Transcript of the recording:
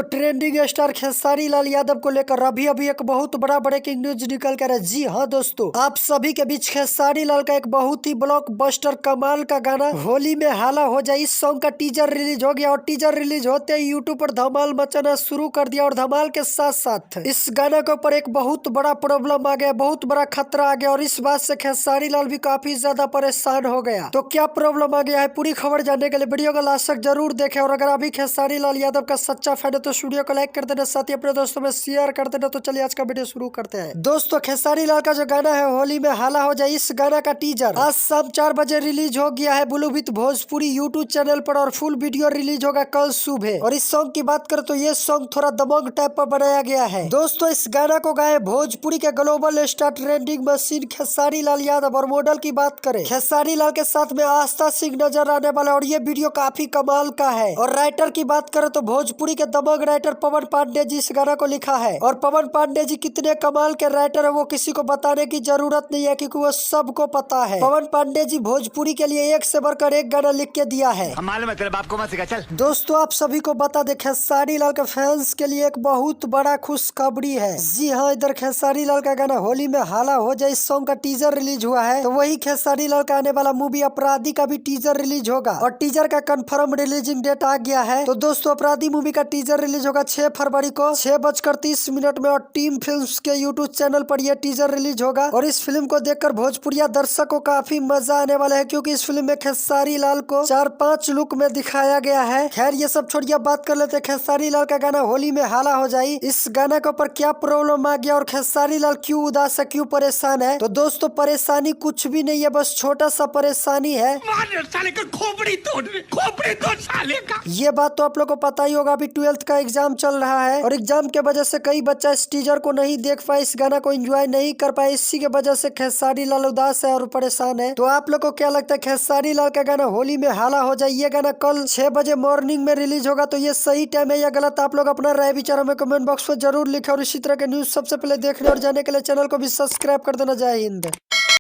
Trending star Khesari Lal Yadav को लेकर अभी अभी एक बहुत बड़ा ब्रेकिंग न्यूज निकल कर है। जी हाँ दोस्तों, आप सभी के बीच खेसारी लाल का एक बहुत ही ब्लॉकबस्टर कमाल का गाना होली में हाला हो जाए, इस सॉन्ग का टीजर रिलीज हो गया और टीजर रिलीज होते ही यूट्यूब पर धमाल मचाना शुरू कर दिया। और धमाल के साथ साथ इस गाने के ऊपर एक बहुत बड़ा प्रॉब्लम आ गया, बहुत बड़ा खतरा आ गया और इस बात से खेसारी लाल भी काफी ज्यादा परेशान हो गया। तो क्या प्रॉब्लम आ गया है, पूरी खबर जानने के लिए वीडियो को लास्ट तक जरूर देखें। और अगर अभी खेसारी लाल यादव का सच्चा फैन है तो वीडियो को लाइक कर देना, साथ ही अपने दोस्तों में शेयर कर देना। तो चलिए आज का वीडियो शुरू करते हैं। दोस्तों, खेसारी लाल का जो गाना है होली में हाला हो जाए, इस गाना का टीजर आज शाम 4 बजे रिलीज हो गया है blue with Bhojpuri YouTube channel पर और फुल वीडियो रिलीज होगा कल सुबह। और इस सॉन्ग की बात करें तो ये सॉन्ग थोड़ा दबंग टाइप पर बनाया गया है। दोस्तों, इस गाना को गाए भोजपुरी के global star trending machine Khesari Lal Yadav. और मॉडल की बात करें, खेसारी लाल के साथ में आस्था सिंह नजर आने वाला और ये वीडियो काफी कमाल का है। और राइटर की बात करें तो भोजपुरी के दबंग राइटर पवन पांडे जी इस गाना को लिखा है। और पवन पांडे जी कितने कमाल के राइटर है वो किसी को बताने की जरूरत नहीं है, क्योंकि वो सबको पता है। पवन पांडे जी भोजपुरी के लिए एक से बढ़कर एक गाना लिख के दिया है। तेरे बाप को मत सिखा, चल। दोस्तों, आप सभी को बता दे खेसारी लाल के फैंस के लिए एक बहुत बड़ा खुशखबरी है। जी हाँ, इधर खेसारी लाल का गाना होली में हाला हो जाए, इस सॉन्ग का टीजर रिलीज हुआ है। तो वही खेसारी लाल का आने वाला मूवी अपराधी का भी टीजर रिलीज होगा और टीजर का कंफर्म रिलीजिंग डेट आ गया है। तो दोस्तों, अपराधी मूवी का टीजर रिलीज होगा 6 फरवरी को 6:30 में और टीम फिल्म्स के यूट्यूब चैनल पर यह टीजर रिलीज होगा। और इस फिल्म को देखकर भोजपुरिया दर्शक को काफी मजा आने वाला है, क्योंकि इस फिल्म में खेसारी लाल को 4-5 लुक में दिखाया गया है। खैर, ये सब छोड़िए, बात कर लेते हैं खेसारी लाल का गाना होली में हाला हो जाए, इस गाना के ऊपर क्या प्रॉब्लम आ गया और खेसारी लाल क्यों उदास है, क्यों परेशान है। तो दोस्तों, परेशानी कुछ भी नहीं है, बस छोटा सा परेशानी है। साले का खोपड़ी तोड़ साले का। ये बात तो आप लोग को पता ही होगा, अभी 12th का एग्जाम चल रहा है और एग्जाम के वजह से कई बच्चा इस टीजर को नहीं देख पाए, इस गाना को एंजॉय नहीं कर पाए। इसी के वजह से खेसारी लाल उदास है और परेशान है। तो आप लोग को क्या लगता है, खेसारी लाल का गाना होली में हाला हो जाए, ये गाना कल 6 बजे मॉर्निंग में रिलीज होगा, तो ये सही टाइम है या गलत? आप लोग अपना राय विचार में कमेंट बॉक्स में जरूर लिखे और इसी तरह के न्यूज सबसे पहले देखने और जानने के लिए चैनल को भी सब्सक्राइब कर देना। जय हिंद।